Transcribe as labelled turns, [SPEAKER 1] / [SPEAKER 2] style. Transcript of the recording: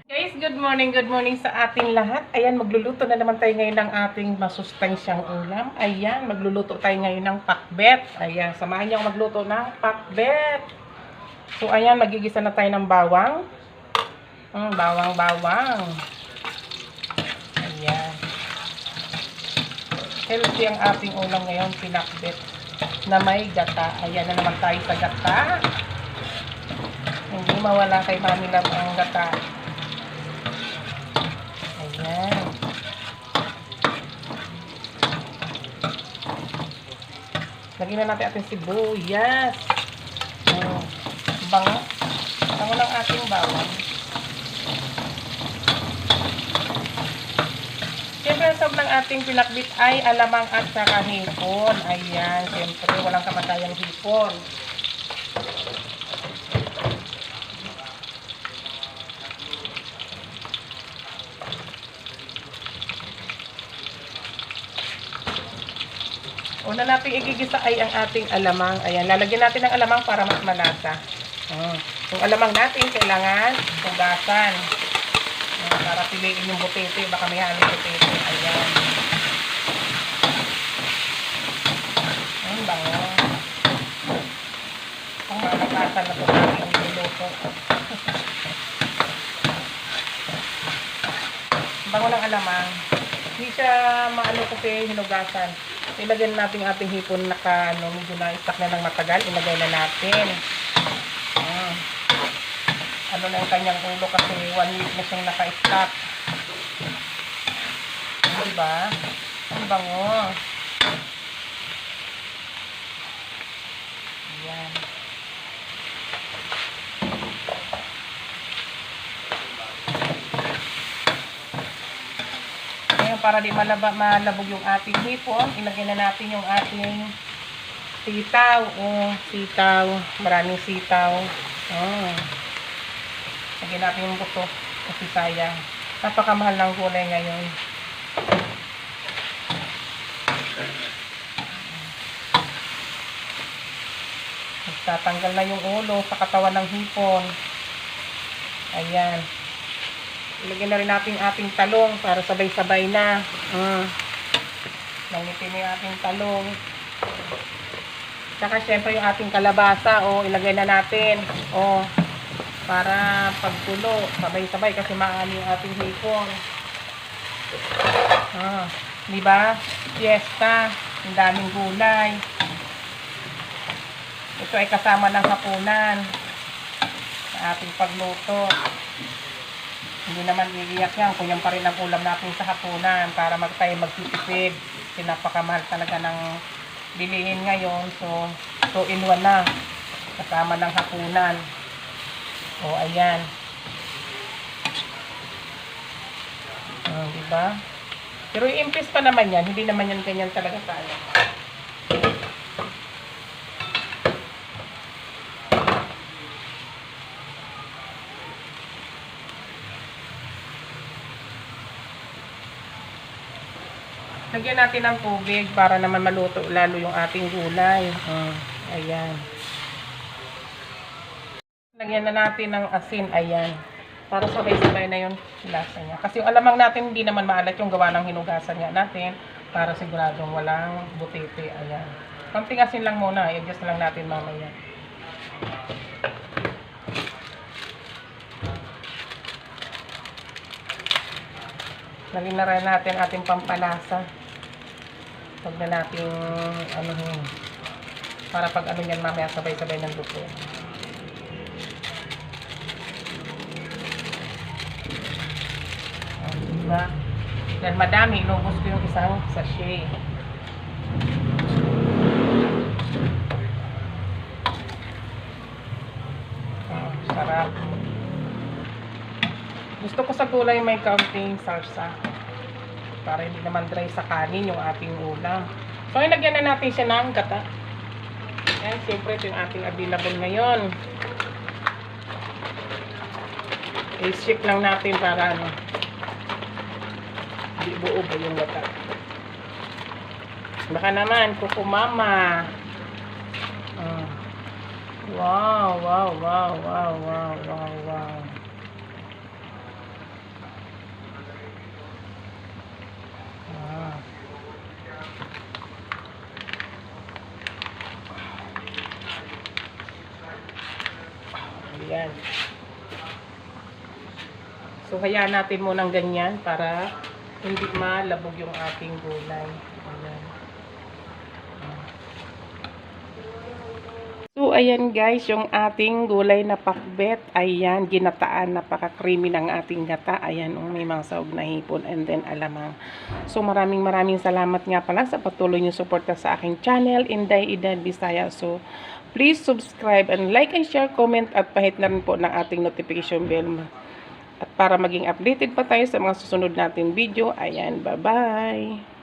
[SPEAKER 1] Guys, good morning sa ating lahat. Ayan, magluluto na naman tayo ngayon ng ating masustansyang ulam. Ayan, magluluto tayo ngayon ng pakbet. Ayan, samahan niyo ako magluto ng pakbet. So, ayan, magigisa na tayo ng bawang. Bawang. Ayan. Healthy ang ating ulam ngayon, pinakbet na may gata. Ayan na naman tayo sa gata. Hindi mawala kay Mami Love ang gata. Ayan. Lagyan na natin ating sibuyas. Bango. Bango ng ating bawang. Siyempre, ang sab ng ating pinakbit ay alamang at saka hipon. Ayan. Siyempre, walang kamatayang hipon. Una natin igigisa ay ang ating alamang. Ayan, lalagyan natin ng alamang para mas malasa. Yung alamang natin, kailangan hugasan. Para piliin yung butete. Baka may halong butete. Ayan. Ang bango. Ang malakasan na ito natin yung niluto. Bango ng alamang. Hindi siya maano kasi hinugasan. Ilagyan natin ating hipon na medyo na-stack na ng matagal. Ilagay na natin. Ano na yung kanyang ulo kasi 1 week na siyang naka-stack. Diba? Ang bango. Ayan. Para di malabog yung ating hipon, ilagay na natin yung ating sitaw. Sitaw. Maraming sitaw. Lagyan natin yung buto kasi sayang. Napakamahal ng gulay ngayon. Tatanggal na yung ulo sa katawan ng hipon. Ayan. Ilagyan na rin natin ating talong para sabay-sabay na. Langitin na yung ating talong. Saka syempre yung ating kalabasa. Ilagay na natin. Para pagkulo, sabay-sabay kasi maani yung ating hipon. Diba? Fiesta. Ang daming gulay. Ito ay kasama ng hapunan sa ating pagluto. Hindi naman iiyak yan kung yan pa rin ang ulam natin sa hapunan para tayo magtitipid. Kasi napakamahal talaga ng bilihin ngayon. So 2-in-1 na. Kasama ng hapunan. Ayan. Diba? Pero i-impis pa naman yan. Hindi naman yan ganyan talaga tayo. Lagyan natin ng tubig para naman maluto lalo yung ating gulay. Ayan. Lagyan na natin ng asin. Ayan. Para sabay-sabay na yung lasa niya. Kasi yung alamang natin hindi naman maalat yung gawa ng hinugasan nga natin. Para siguradong walang butete. Ayan. Konting asin lang muna. I-adjust lang natin mamaya. Lagyan na rin natin ating pampalasa. Huwag na natin para pag yan mamaya sabay-sabay ng luto. Diba? Dahil madami, inubos ko yung isang sachet. Sarap. Gusto ko sa gulay may kaunting salsa. Para hindi naman dry sa kanin yung ating ulam. So, ilagyan na natin siya ng gata. Yan, siyempre ito yung ating available ngayon. I-shake lang natin para hindi buo ba yung gata. Baka naman, kukumama. Wow. Ayan. So, hayaan natin munang ganyan para hindi malabog yung ating gulay. Ayan. So, ayan guys, yung ating gulay na pakbet. Ayan, ginataan. Napaka-creamy ng ating gata. Ayan, may mga sahog na hipon and then alamang. So, maraming salamat nga pala sa patuloy niyo suporta sa aking channel, Inday Edad Bisaya. So, please subscribe and like and share, comment at pahit na rin po ng ating notification bell. At para maging updated pa tayo sa mga susunod nating video. Ayan, bye-bye!